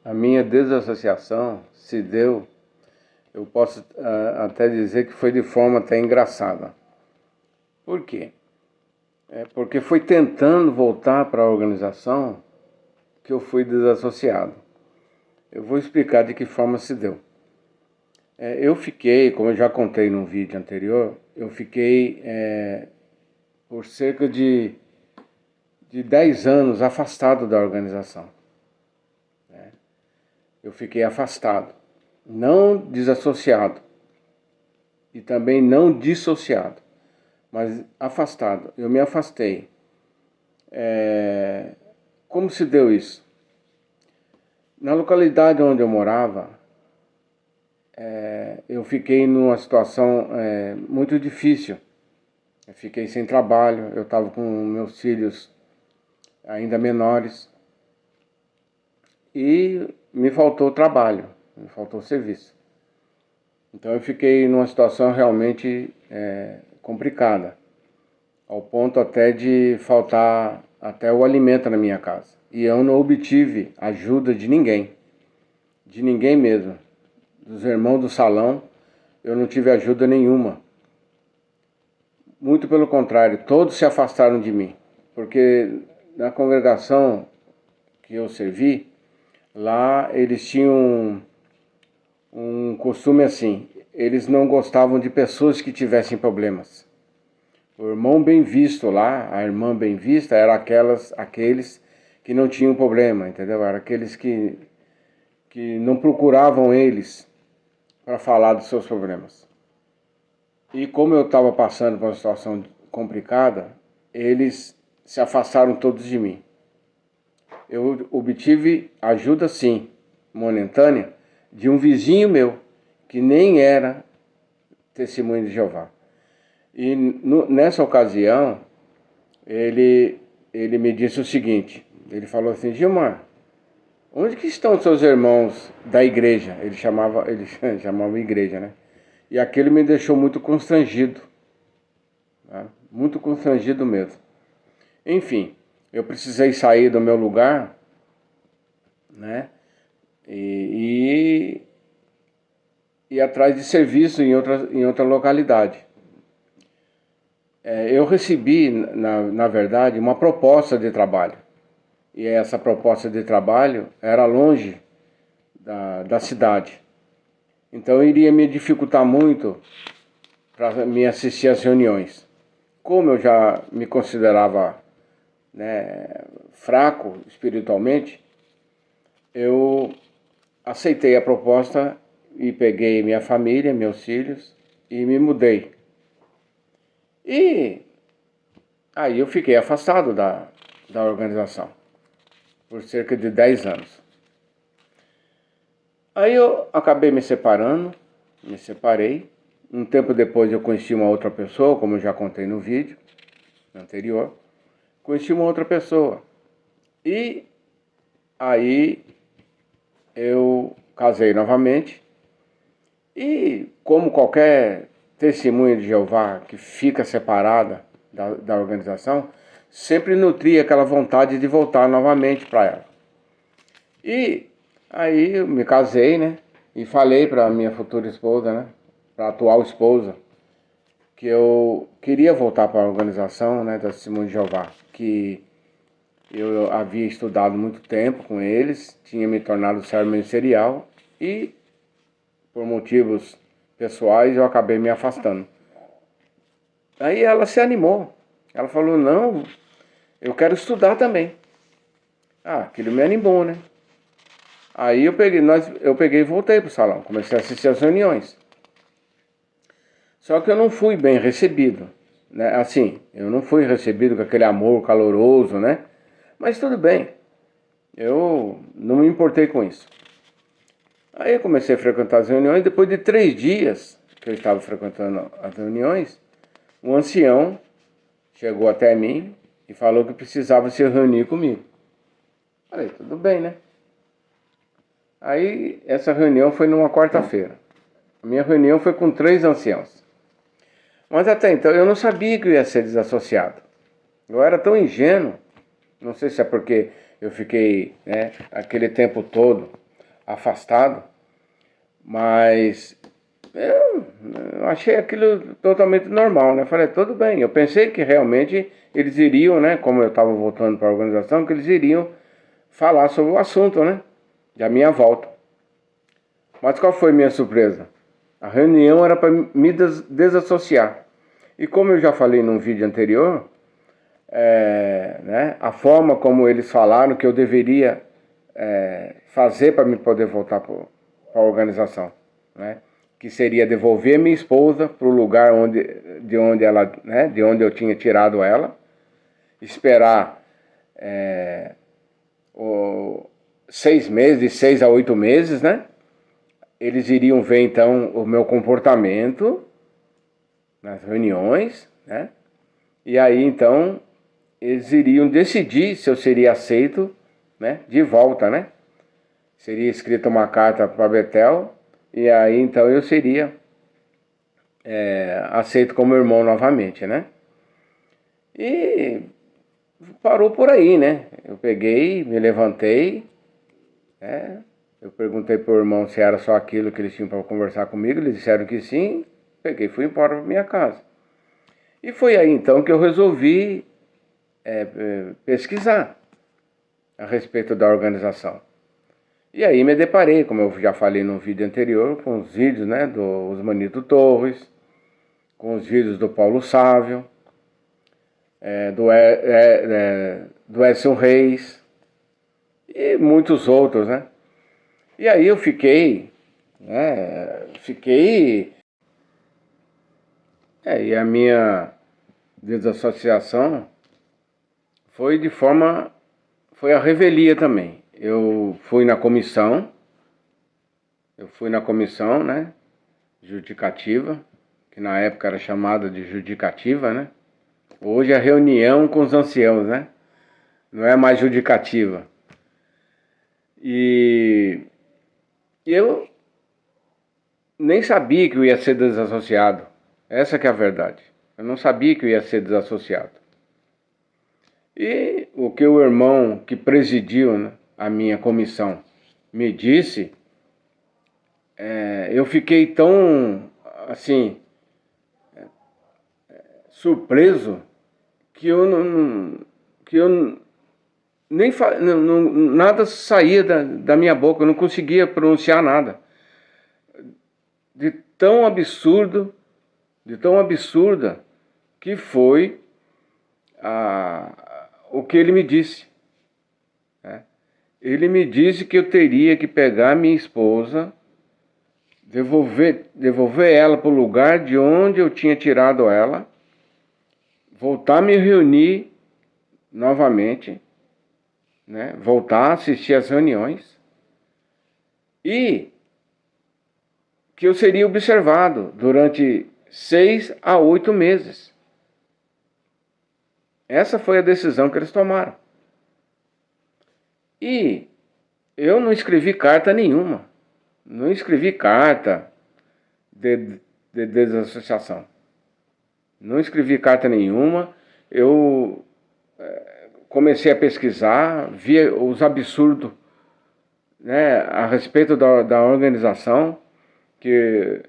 A minha desassociação se deu, eu posso até dizer que foi de forma até engraçada. Por quê? Porque foi tentando voltar para a organização que eu fui desassociado. Eu vou explicar de que forma se deu. Eu fiquei, como eu já contei num vídeo anterior, eu fiquei por cerca de 10 anos afastado da organização. Eu fiquei afastado, não desassociado e também não dissociado, mas afastado. Eu me afastei. Como se deu isso? Na localidade onde eu morava, eu fiquei numa situação muito difícil. Eu fiquei sem trabalho, eu estava com meus filhos ainda menores e me faltou trabalho, me faltou serviço. Então eu fiquei numa situação realmente complicada, ao ponto até de faltar até o alimento na minha casa. E eu não obtive ajuda de ninguém mesmo. Dos irmãos do salão, eu não tive ajuda nenhuma. Muito pelo contrário, todos se afastaram de mim, porque na congregação que eu servi, lá eles tinham um costume assim, eles não gostavam de pessoas que tivessem problemas. O irmão bem visto lá, a irmã bem vista, eram aqueles que não tinham problema, entendeu? Eram aqueles que não procuravam eles para falar dos seus problemas. E como eu estava passando por uma situação complicada, eles se afastaram todos de mim. Eu obtive ajuda, sim, momentânea, de um vizinho meu, que nem era testemunho de Jeová. E nessa ocasião, ele me disse o seguinte, ele falou assim: Gilmar, onde que estão seus irmãos da igreja? Ele chamava igreja, né? E aquilo me deixou muito constrangido, tá? Muito constrangido mesmo. Enfim, eu precisei sair do meu lugar, né? E ir atrás de serviço em outra localidade. Eu recebi, na verdade, uma proposta de trabalho. E essa proposta de trabalho era longe da cidade. Então iria me dificultar muito para me assistir às reuniões. Como eu já me considerava, né, fraco espiritualmente, eu aceitei a proposta e peguei minha família, meus filhos e me mudei. E aí eu fiquei afastado da organização por cerca de 10 anos. Aí eu acabei me separei. Um tempo depois eu conheci uma outra pessoa, como eu já contei no vídeo anterior. Conheci uma outra pessoa. E aí eu casei novamente. E como qualquer testemunha de Jeová que fica separada da organização, sempre nutria aquela vontade de voltar novamente para ela. E aí eu me casei, né? E falei para minha futura esposa, né? Para a atual esposa, que eu queria voltar para a organização, né, da Testemunho de Jeová, que eu havia estudado muito tempo com eles, tinha me tornado servo ministerial e, por motivos pessoais, eu acabei me afastando. Aí ela se animou. Ela falou: não, eu quero estudar também. Aquilo me animou, né? Aí eu peguei e voltei pro salão, comecei a assistir às reuniões. Só que eu não fui bem recebido, né? Assim, eu não fui recebido com aquele amor caloroso, né? Mas tudo bem, eu não me importei com isso. Aí eu comecei a frequentar as reuniões. Depois de 3 dias que eu estava frequentando as reuniões, um ancião chegou até mim e falou que precisava se reunir comigo. Falei, tudo bem, né? Aí essa reunião foi numa quarta-feira. A minha reunião foi com 3 anciãos. Mas até então eu não sabia que eu ia ser desassociado. Eu era tão ingênuo, não sei se é porque eu fiquei, né, aquele tempo todo afastado, mas eu achei aquilo totalmente normal, né? Falei, tudo bem. Eu pensei que realmente eles iriam, né? Como eu estava voltando para a organização, que eles iriam falar sobre o assunto, né? Da minha volta. Mas qual foi minha surpresa? A reunião era para me desassociar. E como eu já falei num vídeo anterior, né, a forma como eles falaram que eu deveria fazer para me poder voltar para a organização, né, que seria devolver minha esposa para o lugar de onde eu tinha tirado ela, esperar 6 meses, de 6 a 8 meses, né? Eles iriam ver então o meu comportamento nas reuniões, né? E aí então eles iriam decidir se eu seria aceito, né, de volta, né? Seria escrita uma carta para Betel e aí então eu seria aceito como irmão novamente, né? E parou por aí, né? Eu peguei, me levantei, né? Eu perguntei pro irmão se era só aquilo que eles tinham para conversar comigo, eles disseram que sim, peguei e fui embora para minha casa. E foi aí então que eu resolvi pesquisar a respeito da organização. E aí me deparei, como eu já falei no vídeo anterior, com os vídeos, né, do Osmanito Torres, com os vídeos do Paulo Sávio, do Edson Reis e muitos outros, né? E aí eu fiquei, né, e a minha desassociação foi a revelia também. Eu fui na comissão, né, judicativa, que na época era chamada de judicativa, né? Hoje é reunião com os anciãos, né? Não é mais judicativa. E eu nem sabia que eu ia ser desassociado. Essa que é a verdade. Eu não sabia que eu ia ser desassociado. E o que o irmão que presidiu, né, a minha comissão me disse, eu fiquei tão, assim, surpreso que eu nem nada saía da minha boca, eu não conseguia pronunciar nada. De tão absurda que foi o que ele me disse. Né? Ele me disse que eu teria que pegar minha esposa, devolver ela para o lugar de onde eu tinha tirado ela, voltar a me reunir novamente, né? Voltar a assistir às reuniões e que eu seria observado durante 6 a 8 meses. Essa foi a decisão que eles tomaram. E eu não escrevi carta nenhuma. Não escrevi carta de desassociação. Não escrevi carta nenhuma. Eu comecei a pesquisar, via os absurdos, né, a respeito da organização, que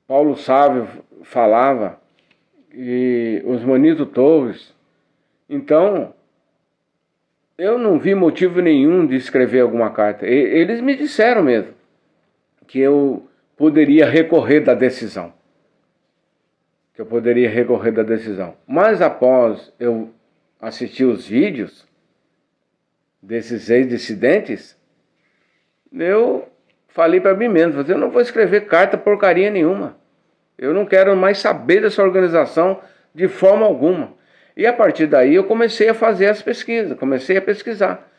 Paulo Sávio falava, e Osmanito Torres. Então, eu não vi motivo nenhum de escrever alguma carta. Eles me disseram mesmo que eu poderia recorrer da decisão. Mas após eu assistir os vídeos desses ex-dissidentes, eu falei para mim mesmo, eu não vou escrever carta porcaria nenhuma. Eu não quero mais saber dessa organização de forma alguma. E a partir daí eu comecei a fazer as pesquisas, comecei a pesquisar.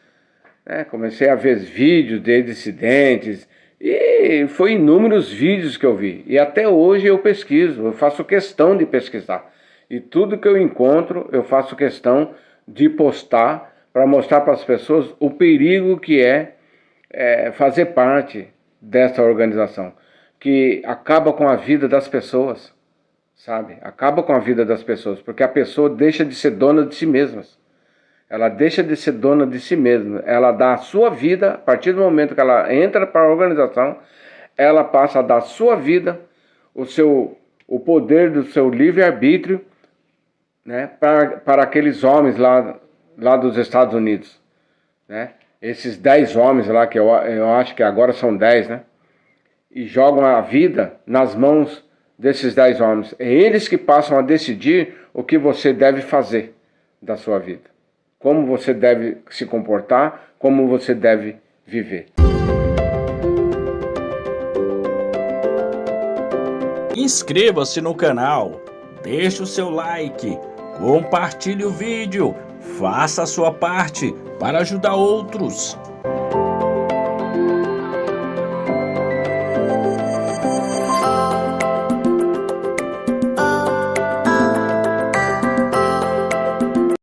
Né? Comecei a ver vídeos de dissidentes, e foi inúmeros vídeos que eu vi. E até hoje eu pesquiso, eu faço questão de pesquisar. E tudo que eu encontro, eu faço questão de postar para mostrar para as pessoas o perigo que é fazer parte dessa organização, que acaba com a vida das pessoas, sabe? Acaba com a vida das pessoas, porque a pessoa deixa de ser dona de si mesmas. Ela deixa de ser dona de si mesma. Ela dá a sua vida, a partir do momento que ela entra para a organização, ela passa a dar a sua vida, o poder do seu livre-arbítrio, né, para aqueles homens lá dos Estados Unidos. Né? Esses 10 homens lá, que eu acho que agora são 10, né? E jogam a vida nas mãos desses 10 homens. É eles que passam a decidir o que você deve fazer da sua vida. Como você deve se comportar, como você deve viver. Inscreva-se no canal, deixe o seu like, compartilhe o vídeo, faça a sua parte para ajudar outros.